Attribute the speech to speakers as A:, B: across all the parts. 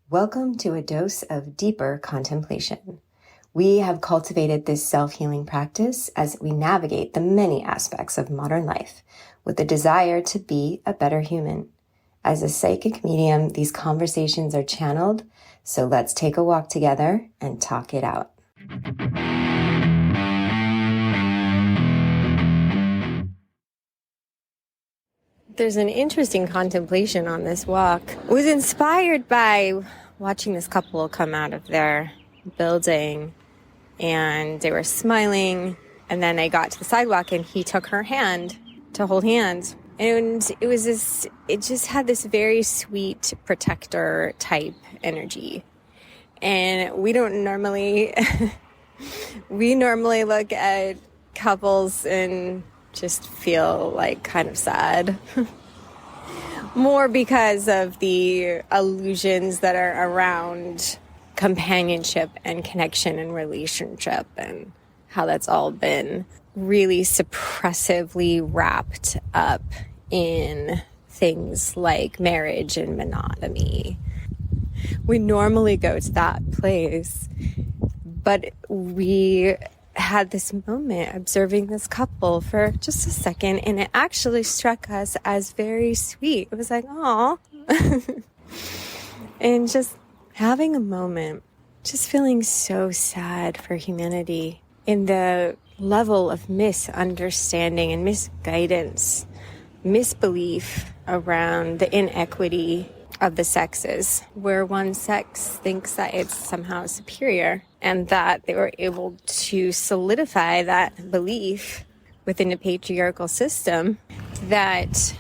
A: Welcome to a dose of deeper contemplation. We have cultivated this self-healing practice as we navigate the many aspects of modern life with the desire to be a better human. As a psychic medium, these conversations are channeled, so let's take a walk together and talk it out. There's an interesting contemplation on this walk. I was inspired by watching this couple come out of their building, and they were smiling, and then they got to the sidewalk and he took her hand to hold hands. And it just had this very sweet protector type energy. And we normally look at couples and just feel like kind of sad. More because of the illusions that are around companionship and connection and relationship, and how that's all been really suppressively wrapped up in things like marriage and monogamy. We normally go to that place, but we had this moment observing this couple for just a second, and it actually struck us as very sweet. It was like, oh, and just having a moment, just feeling so sad for humanity in the level of misunderstanding and misguidance, misbelief around the inequity of the sexes, where one sex thinks that it's somehow superior, and that they were able to solidify that belief within a patriarchal system that,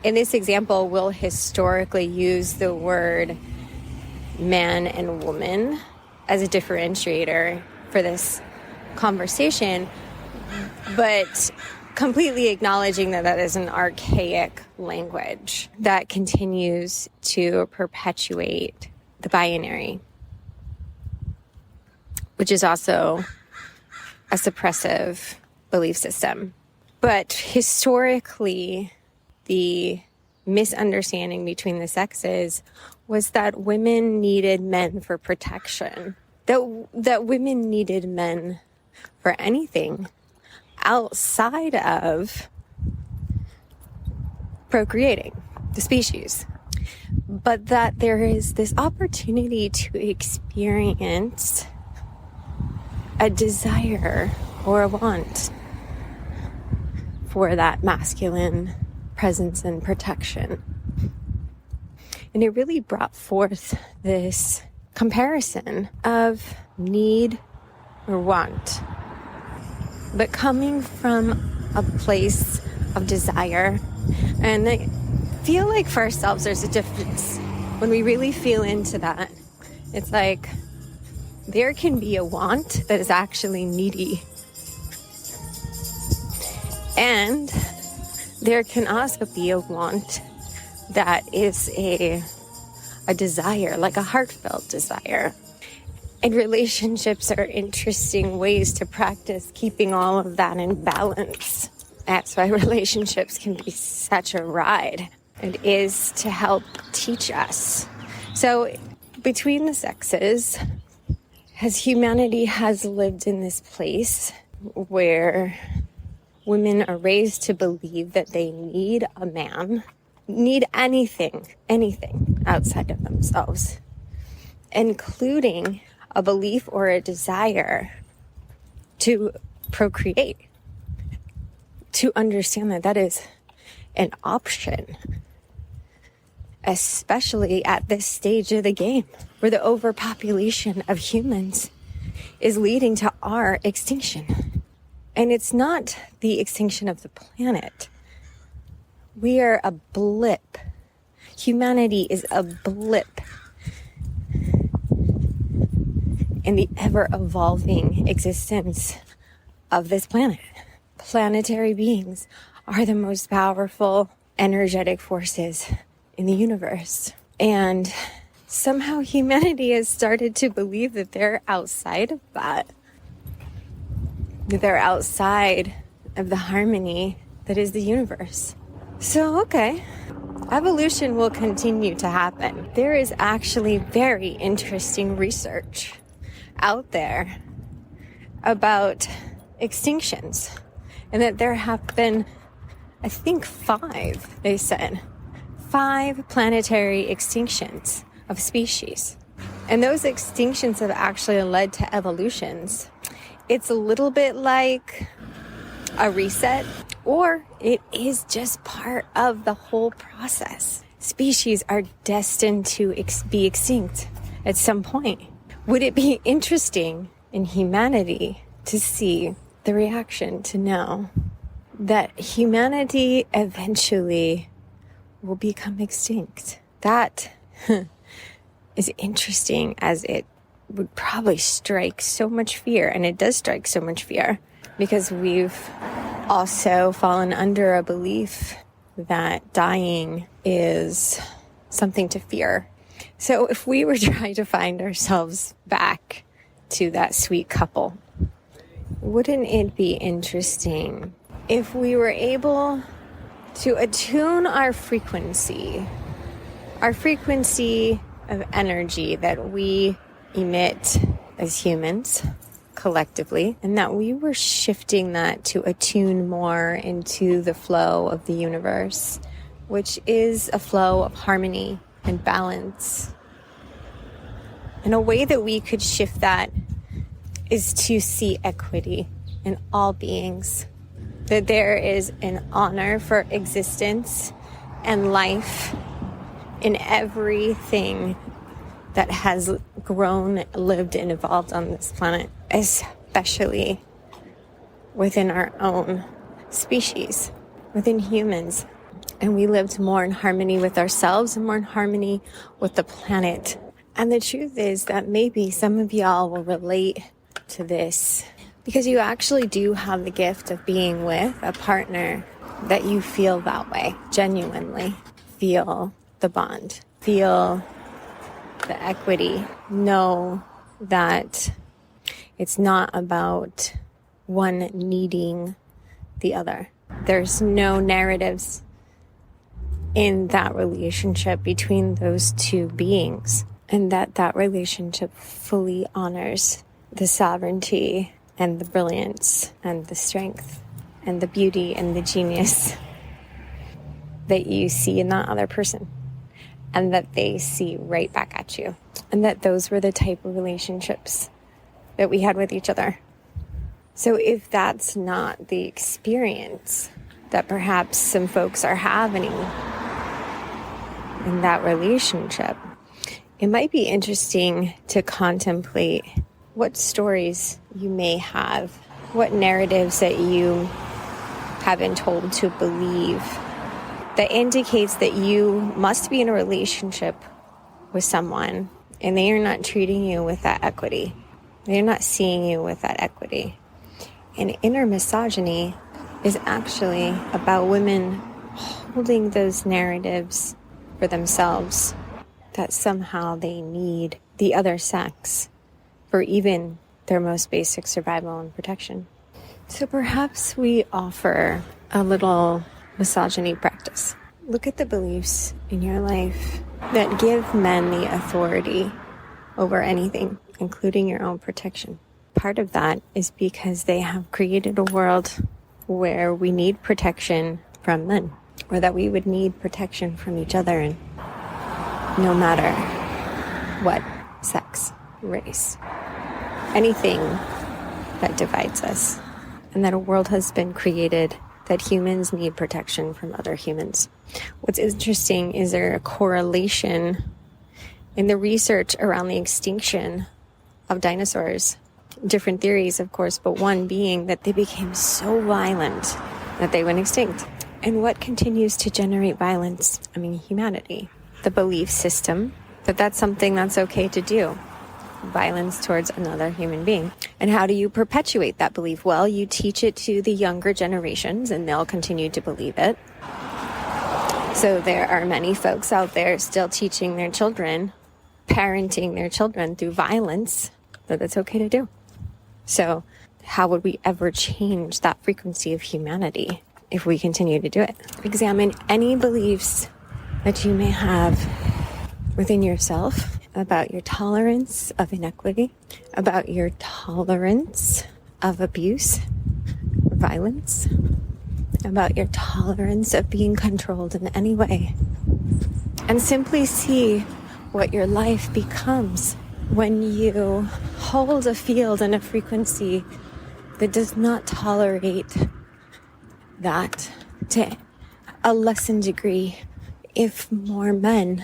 A: in this example, will historically use the word man and woman as a differentiator for this conversation, but completely acknowledging that that is an archaic language that continues to perpetuate the binary, which is also a suppressive belief system. But historically, the misunderstanding between the sexes was that women needed men for protection, that women needed men for anything outside of procreating the species, but that there is this opportunity to experience a desire or a want for that masculine presence and protection. And it really brought forth this comparison of need or want, but coming from a place of desire. And I feel like for ourselves, there's a difference. When we really feel into that, it's like there can be a want that is actually needy. And there can also be a want that is a desire, like a heartfelt desire. And relationships are interesting ways to practice keeping all of that in balance. That's why relationships can be such a ride. It is to help teach us. So between the sexes, as humanity has lived in this place where women are raised to believe that they need a man, need anything outside of themselves, including a belief or a desire to procreate, to understand that that is an option, especially at this stage of the game where the overpopulation of humans is leading to our extinction. And it's not the extinction of the planet. We are a blip. Humanity is a blip in the ever-evolving existence of this planet. Planetary beings are the most powerful energetic forces in the universe. And somehow humanity has started to believe that they're outside of that. That they're outside of the harmony that is the universe. So, okay, Evolution will continue to happen. There is actually very interesting research out there about extinctions, and that there have been, I think 5, they said, 5 planetary extinctions of species. And those extinctions have actually led to evolutions. It's a little bit like a reset, or it is just part of the whole process. Species are destined to be extinct at some point. Would it be interesting in humanity to see the reaction to know that humanity eventually will become extinct? That is interesting, as it would probably strike so much fear, and it does strike so much fear, because we've also fallen under a belief that dying is something to fear. So if we were trying to find ourselves back to that sweet couple, wouldn't it be interesting if we were able to attune our frequency of energy that we emit as humans collectively, and that we were shifting that to attune more into the flow of the universe, which is a flow of harmony and balance. And a way that we could shift that is to see equity in all beings, that there is an honor for existence and life in everything that has grown, lived, and evolved on this planet, especially within our own species, within humans. And we lived more in harmony with ourselves and more in harmony with the planet. And the truth is that maybe some of y'all will relate to this, because you actually do have the gift of being with a partner that you feel that way, genuinely feel the bond, feel the equity, know that it's not about one needing the other. There's no narratives in that relationship between those two beings, and that relationship fully honors the sovereignty and the brilliance and the strength and the beauty and the genius that you see in that other person, and that they see right back at you. And that those were the type of relationships that we had with each other. So if that's not the experience that perhaps some folks are having in that relationship, it might be interesting to contemplate what stories you may have, what narratives that you have been told to believe that indicates that you must be in a relationship with someone and they are not treating you with that equity. They're not seeing you with that equity. And inner misogyny is actually about women holding those narratives for themselves, that somehow they need the other sex for even their most basic survival and protection. So perhaps we offer a little misogyny practice. Look at the beliefs in your life that give men the authority over anything, including your own protection. Part of that is because they have created a world where we need protection from men, or that we would need protection from each other, and no matter what sex, race, anything that divides us, and that a world has been created that humans need protection from other humans. What's interesting is there a correlation in the research around the extinction of dinosaurs. Different theories, of course, but one being that they became so violent that they went extinct. And what continues to generate violence? I mean, humanity. The belief system that that's something that's okay to do. Violence towards another human being. And how do you perpetuate that belief? Well, you teach it to the younger generations and they'll continue to believe it. So there are many folks out there still teaching their children, parenting their children through violence, that it's okay to do. So how would we ever change that frequency of humanity if we continue to do it? Examine any beliefs that you may have within yourself about your tolerance of inequity, about your tolerance of abuse or violence, about your tolerance of being controlled in any way, and simply see what your life becomes when you hold a field and a frequency that does not tolerate that to a lessened degree. If more men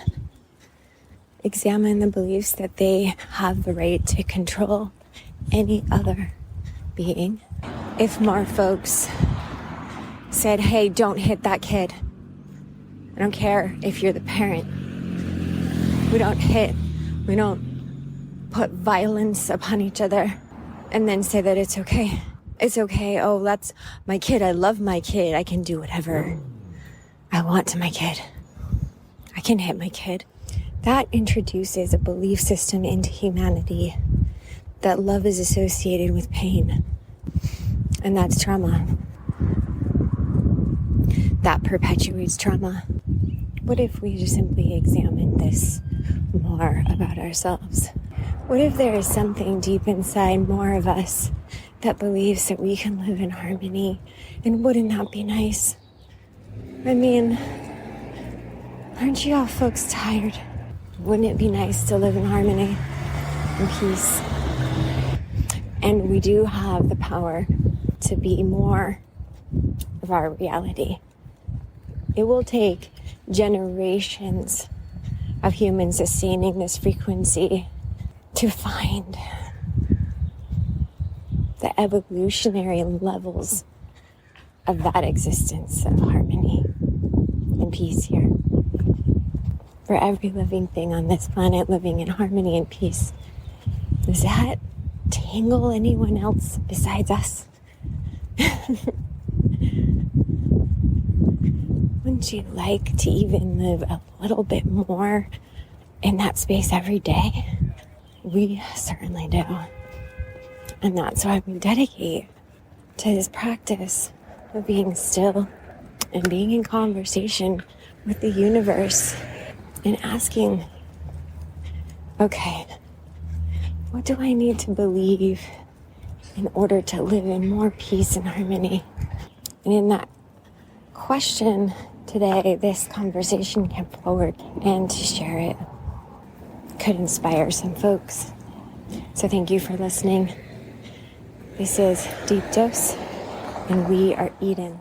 A: examine the beliefs that they have the right to control any other being, if more folks said, hey, don't hit that kid. I don't care if you're the parent. We don't hit. We don't put violence upon each other and then say that it's okay. It's okay. Oh, that's my kid. I love my kid. I can do whatever I want to my kid. I can hit my kid. That introduces a belief system into humanity that love is associated with pain. And that's trauma. That perpetuates trauma. What if we just simply examine this more about ourselves? What if there is something deep inside more of us that believes that we can live in harmony? And wouldn't that be nice? I mean, aren't you all folks tired? Wouldn't it be nice to live in harmony and peace? And we do have the power to be more of our reality. It will take generations of humans sustaining this frequency to find the evolutionary levels of that existence of harmony and peace here. For every living thing on this planet living in harmony and peace. Does that tingle anyone else besides us? Wouldn't you like to even live a little bit more in that space every day? We certainly do. And that's why we dedicate to this practice of being still and being in conversation with the universe and asking, okay, what do I need to believe in order to live in more peace and harmony? And in that question today, this conversation came forward, and to share it could inspire some folks. So thank you for listening. This is Deep Dose, and we are Eden.